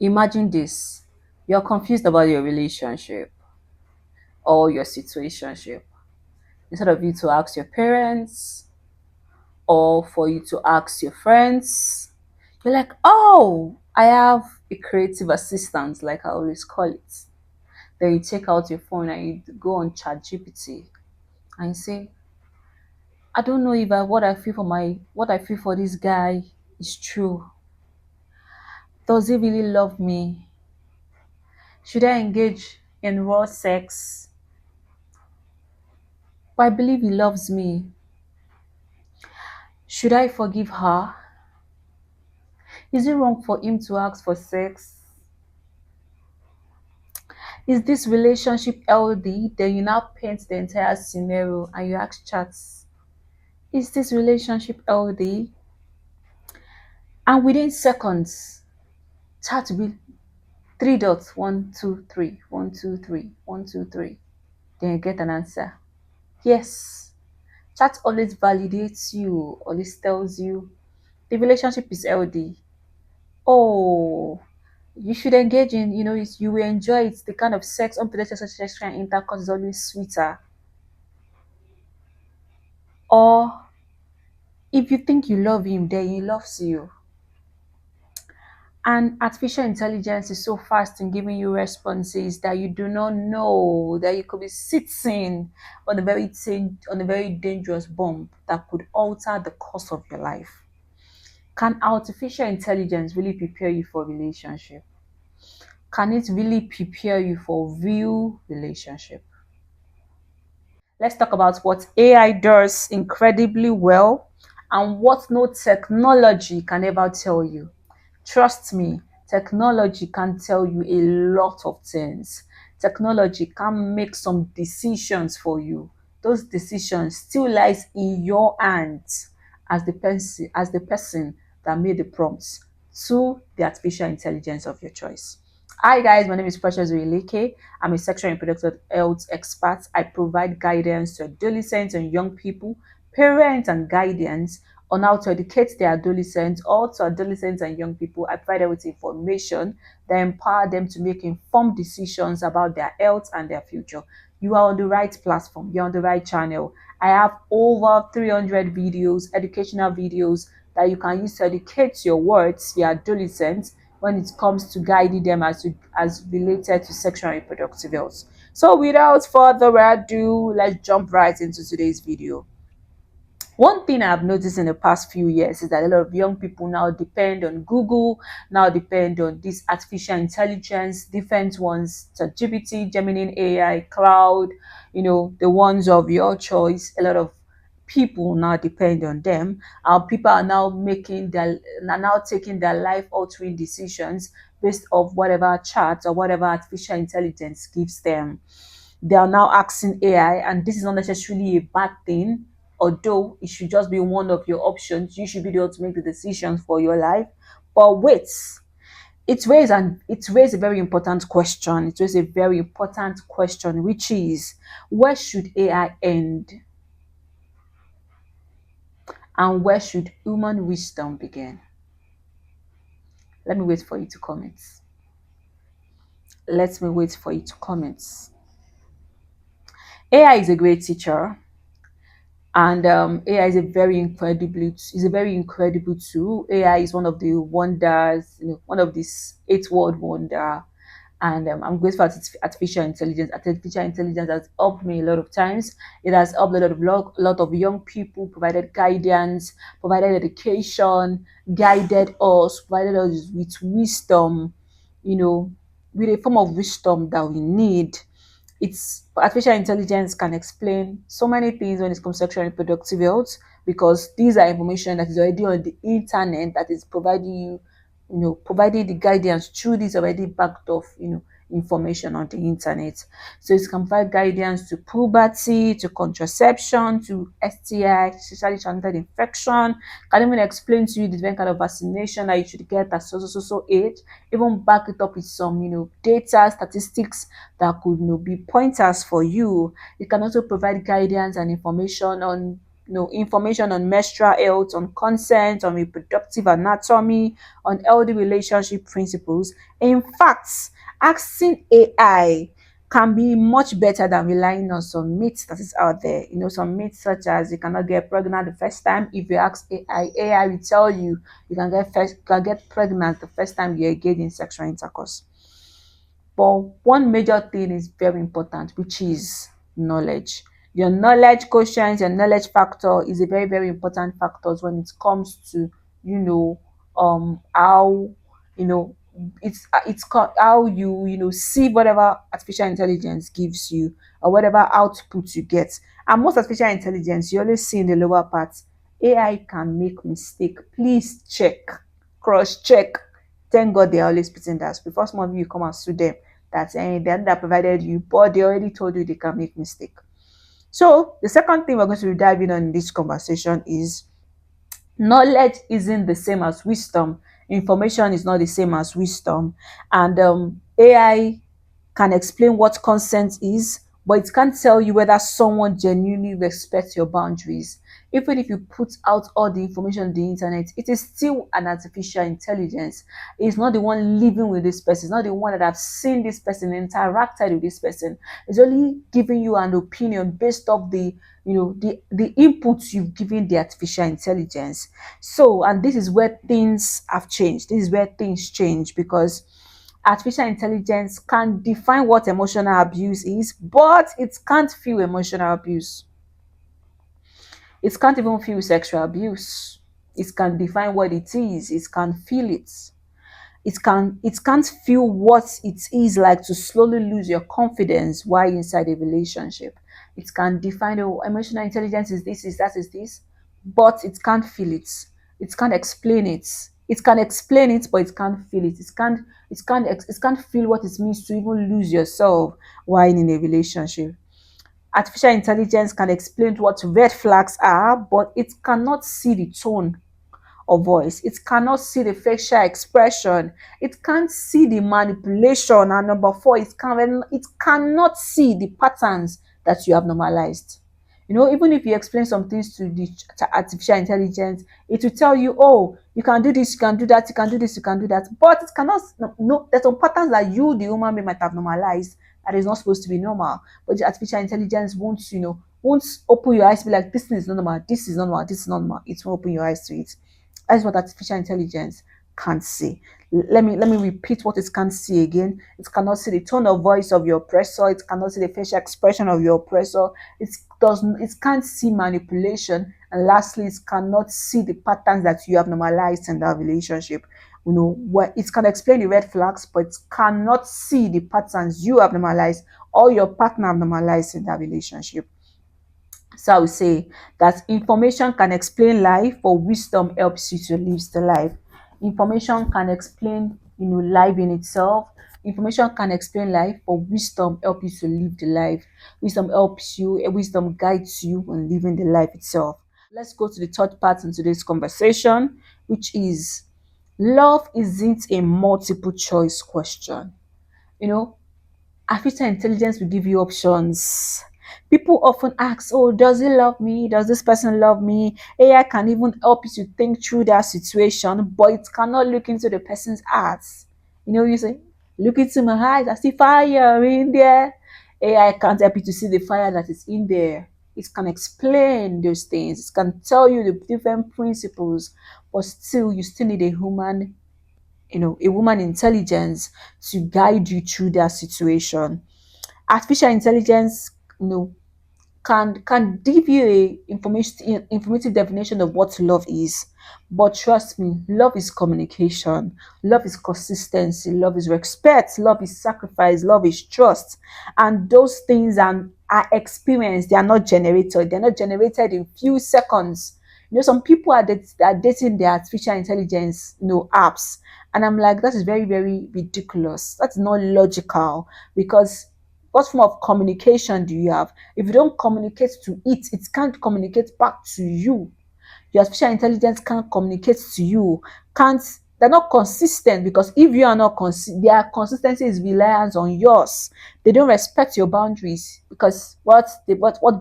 Imagine this. You're confused about your relationship or your situationship. Instead of you to ask your parents or for you to ask your friends, you're like, oh, I have a creative assistant, like I always call it. Then you take out your phone and you go on ChatGPT and you say, I don't know if what I feel for this guy is true. Does he really love me? Should I engage in raw sex? But I believe he loves me. Should I forgive her? Is it wrong for him to ask for sex? Is this relationship healthy? Then you now paint the entire scenario and you ask chats, is this relationship healthy? And within seconds, chat will be three dots, one, two, three, one, two, three, one, two, three. Then you get an answer. Yes. Chat always validates you, always tells you the relationship is healthy. Oh, you should engage in, you will enjoy it. The kind of sex, unprotected sexual intercourse is always sweeter. Or if you think you love him, then he loves you. And artificial intelligence is so fast in giving you responses that you do not know that you could be sitting on on a very dangerous bomb that could alter the course of your life. Can artificial intelligence really prepare you for a relationship? Can it really prepare you for real relationship? Let's talk about what AI does incredibly well and what no technology can ever tell you. Trust me, technology can tell you a lot of things. Technology can make some decisions for you. Those decisions still lies in your hands as the person that made the prompts to the artificial intelligence of your choice. Hi guys, my name is Precious Uyeleke. I'm a sexual and reproductive health expert. I provide guidance to adolescents and young people, parents and guardians on how to educate their adolescents or to adolescents and young people. I provide them with information that empower them to make informed decisions about their health and their future. You are on the right platform. You're on the right channel. I have over 300 videos, educational videos that you can use to educate your words, your adolescents, when it comes to guiding them as related to sexual and reproductive health. So without further ado, let's jump right into today's video. One thing I've noticed in the past few years is that a lot of young people now depend on Google, now depend on this artificial intelligence, different ones, ChatGPT, Gemini AI, Cloud, the ones of your choice. A lot of people now depend on them. People are now now taking their life altering decisions based off whatever chat or whatever artificial intelligence gives them. They are now asking AI, and this is not necessarily a bad thing, although it should just be one of your options. You should be able to make the decisions for your life. But wait, it raised a very important question. It raised a very important question, which is, where should AI end and where should human wisdom begin? Let me wait for you to comment. Let me wait for you to comment. AI is a great teacher, and AI is a very incredible tool. AI is one of the wonders, one of these eight world wonder. And I'm grateful for artificial intelligence. Artificial intelligence has helped me a lot of times. It has helped a lot of young people, provided guidance, provided education, guided us, provided us with wisdom, you know, with a form of wisdom that we need. It's artificial intelligence can explain so many things when it comes to sexual and reproductive health, because these are information that is already on the internet that is providing providing the guidance through this already backed off, information on the internet. So it can provide guidance to puberty, to contraception, to STI, sexually transmitted infection. Can even explain to you the different kind of vaccination that you should get at so age. Even back it up with some, data, statistics that could, be pointers for you. It can also provide guidance and information on information on menstrual health, on consent, on reproductive anatomy, on healthy relationship principles. In fact, asking AI can be much better than relying on some myths that is out there. Some myths such as you cannot get pregnant the first time. If you ask AI will tell you you can get pregnant the first time you engage in sexual intercourse. But one major thing is very important, which is knowledge. Your knowledge quotient, your knowledge factor is a very, very important factor when it comes to, how, you know, how you see whatever artificial intelligence gives you or whatever output you get. And most artificial intelligence, you always see in the lower part, AI can make mistake. Please check, cross check. Thank God they're always putting that. Before some of you come and sue them, that that provided you, but they already told you they can make mistake. So the second thing we're going to be diving on in this conversation is knowledge isn't the same as wisdom. Information is not the same as wisdom. And AI can explain what consent is, but it can't tell you whether someone genuinely respects your boundaries. Even if you put out all the information on the internet, it is still an artificial intelligence. It's not the one living with this person. It's not the one that have seen this person, interacted with this person. It's only giving you an opinion based off the inputs you've given the artificial intelligence. So, and this is where things have changed. This is where things change because artificial intelligence can define what emotional abuse is, but it can't feel emotional abuse. It can't even feel sexual abuse. It can define what it is. It can feel it. It can't feel what it is like to slowly lose your confidence while inside a relationship. It can define, oh, emotional intelligence is this, is that, is this, but it can't feel it. It can't explain it. It can explain it, but it can't feel it. It can't feel what it means to even lose yourself while in a relationship. Artificial intelligence can explain what red flags are, but it cannot see the tone or voice. It cannot see the facial expression. It can't see the manipulation. And number four, it cannot see the patterns that you have normalized. Even if you explain some things to the artificial intelligence, it will tell you, oh, you can do this, you can do that, you can do this, you can do that. But it cannot no, there's some patterns that you, the human being, might have normalized that is not supposed to be normal. But the artificial intelligence won't open your eyes to be like, this thing is not normal, this is not normal, this is not normal. It won't open your eyes to it. That's what artificial intelligence can't see. Let me repeat what it can't see again. It cannot see the tone of voice of your oppressor. It cannot see the facial expression of your oppressor. It can't see manipulation. And lastly, it cannot see the patterns that you have normalized in that relationship. Where it can explain the red flags, but it cannot see the patterns you have normalized or your partner have normalized in that relationship. So I would say that information can explain life, but wisdom helps you to live the life. Information can explain, life in itself. Information can explain life, but wisdom helps you to live the life. Wisdom guides you in living the life itself. Let's go to the third part in today's conversation, which is love isn't a multiple choice question. You know, artificial intelligence will give you options. People often ask, oh, does he love me? Does this person love me? AI can even help you to think through that situation, but it cannot look into the person's eyes. You say, look into my eyes, I see fire in there. AI can't help you to see the fire that is in there. It can explain those things. It can tell you the different principles, but still, you still need a woman intelligence to guide you through that situation. Artificial intelligence, can give you a informative definition of what love is. But trust me, love is communication, love is consistency, love is respect, love is sacrifice, love is trust. And those things are experienced, they are not generated. They're not generated in few seconds. Some people are dating their artificial intelligence, apps. And I'm like, that is very, very ridiculous. That's not logical because what form of communication do you have? If you don't communicate to it, it can't communicate back to you. Your artificial intelligence can't communicate to you. Can't They're not consistent because if you are not their consistency is reliant on yours. They don't respect your boundaries because what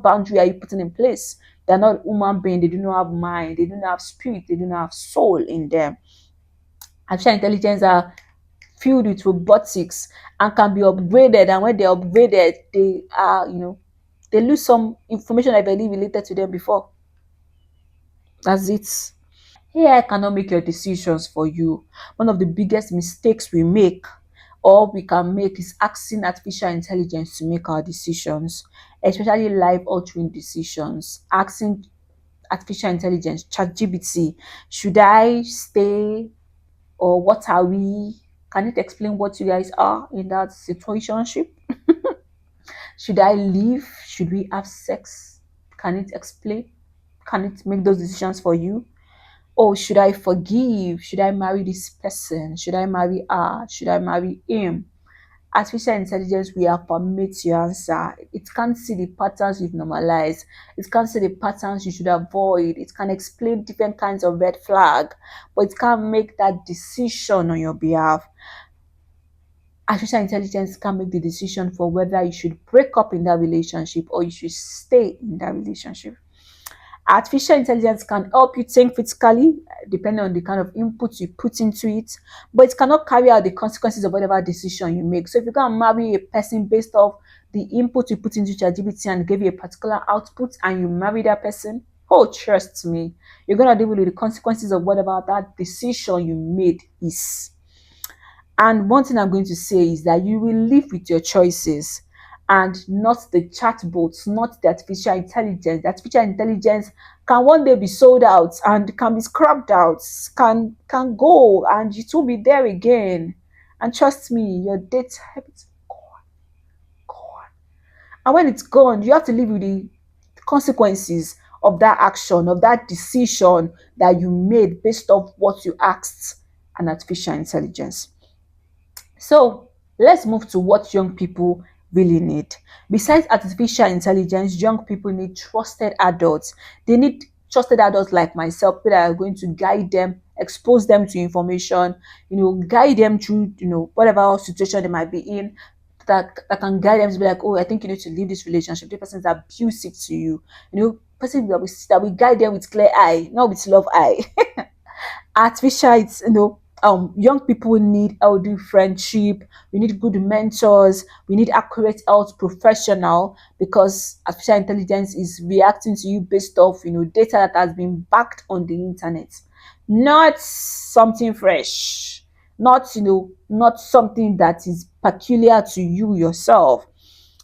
boundary are you putting in place They're not human being. They do not have mind. They do not have spirit. They do not have soul in them. Artificial intelligence are filled with robotics and can be upgraded. And when they're upgraded, they are, they lose some information I believe related to them before. That's it. AI cannot make your decisions for you. One of the biggest mistakes we make or we can make is asking artificial intelligence to make our decisions, especially life altering decisions. Asking artificial intelligence, ChatGPT, should I stay or what are we? Can it explain what you guys are in that situationship? Should I leave? Should we have sex? Can it explain? Can it make those decisions for you? Oh, should I forgive? Should I marry this person? Should I marry her? Should I marry him? Artificial intelligence will affirmate your answer. It can't see the patterns you've normalized. It can't see the patterns you should avoid. It can explain different kinds of red flag, but it can't make that decision on your behalf. Artificial intelligence can make the decision for whether you should break up in that relationship or you should stay in that relationship. Artificial intelligence can help you think critically, depending on the kind of input you put into it, but it cannot carry out the consequences of whatever decision you make. So if you can marry a person based off the input you put into ChatGPT and give you a particular output and you marry that person, oh, trust me, you're going to deal with the consequences of whatever that decision you made is. And one thing I'm going to say is that you will live with your choices and not the chatbots, not the artificial intelligence. The artificial intelligence can one day be sold out and can be scrubbed out, can go and it will be there again. And trust me, your data habits gone. And when it's gone, you have to live with the consequences of that action, of that decision that you made based off what you asked an artificial intelligence. So let's move to what young people really need. Besides artificial intelligence, young people need trusted adults. They need trusted adults like myself, people that are going to guide them, expose them to information, guide them through, whatever situation they might be in. That can guide them to be like, oh, I think you need to leave this relationship. The person is abusive to you. Person that will guide them with clear eye, not with love eye. Artificial, it's young people need healthy friendship. We need good mentors. We need accurate health professional, because artificial intelligence is reacting to you based off data that has been backed on the internet, not something fresh, not something that is peculiar to you yourself.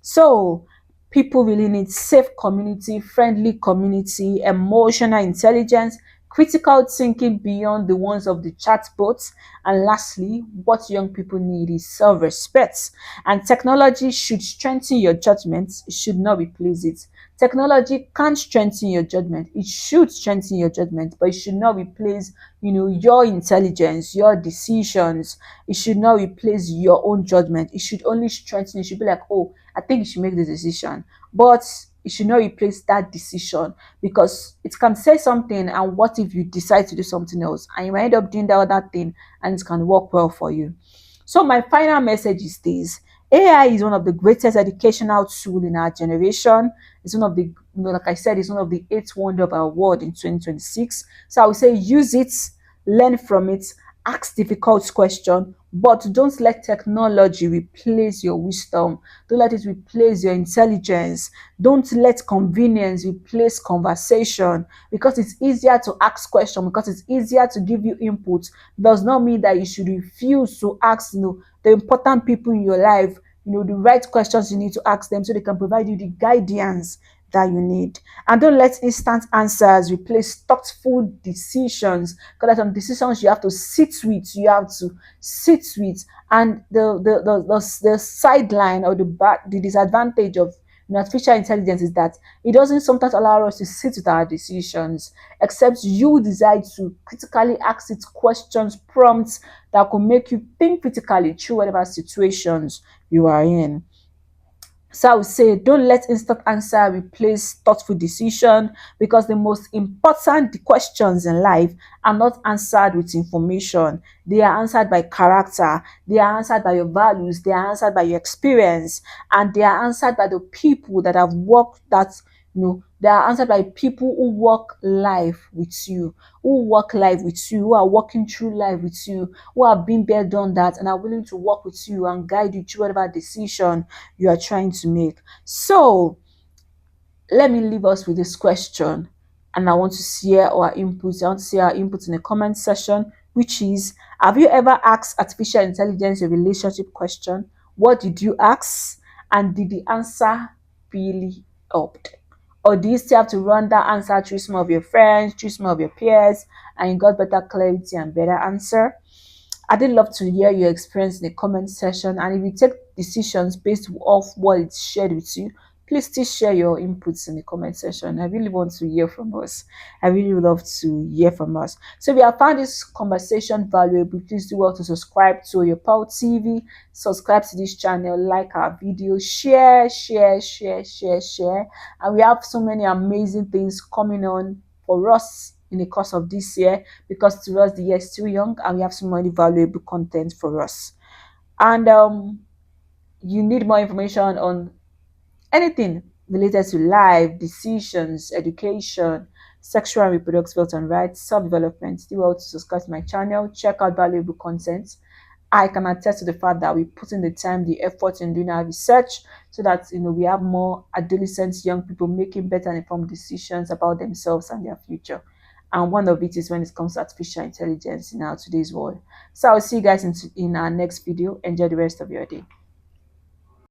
So people really need safe community, friendly community, emotional intelligence, critical thinking beyond the ones of the chatbots. And lastly, what young people need is self-respect. And technology should strengthen your judgment, it should not replace it. Technology can't strengthen your judgment. It should strengthen your judgment, but it should not replace, your intelligence, your decisions. It should not replace your own judgment. It should only strengthen. It should be like, oh, I think you should make this decision. But it should not replace that decision, because it can say something, and what if you decide to do something else and you might end up doing that other thing and it can work well for you. So my final message is this: AI is one of the greatest educational tool in our generation. It's one of the, like I said, it's one of the eighth wonder of our world in 2026. So I would say use it, learn from it, ask difficult questions, but don't let technology replace your wisdom. Don't let it replace your intelligence. Don't let convenience replace conversation. Because it's easier to ask questions, because it's easier to give you input, does not mean that you should refuse to ask the important people in your life the right questions you need to ask them, so they can provide you the guidance that you need. And don't let instant answers replace thoughtful decisions, because there's some decisions you have to sit with, and the sideline or the disadvantage of artificial intelligence is that it doesn't sometimes allow us to sit with our decisions, except you decide to critically ask it questions, prompts that could make you think critically through whatever situations you are in. So I would say don't let instant answer replace thoughtful decision, because the most important questions in life are not answered with information. They are answered by character, they are answered by your values, they are answered by your experience, and they are answered by the people that have worked, that They are answered by people who walk life with you, who are walking through life with you, who have been there, done that, and are willing to walk with you and guide you through whatever decision you are trying to make. So let me leave us with this question, and I want to share our inputs. I want to see our inputs in the comment section, which is: have you ever asked artificial intelligence a relationship question? What did you ask? And did the answer really help? Or do you still have to run that answer through some of your friends, through some of your peers, and you got better clarity and better answer? I did love to hear your experience in the comment section. And if you take decisions based off what it's shared with you, please still share your inputs in the comment section. I really want to hear from us. I really would love to hear from us. So if you have found this conversation valuable, please do well to subscribe to your Pearl TV, subscribe to this channel, like our video, share. And we have so many amazing things coming on for us in the course of this year, because to us the year is still young and we have so many valuable content for us. And you need more information on anything related to life, decisions, education, sexual and reproductive health and rights, self-development, do well to subscribe to my channel, check out valuable content. I can attest to the fact that we put in the time, the effort in doing our research, so that we have more adolescents, young people making better informed decisions about themselves and their future. And one of it is when it comes to artificial intelligence in our today's world. So I'll see you guys in our next video. Enjoy the rest of your day.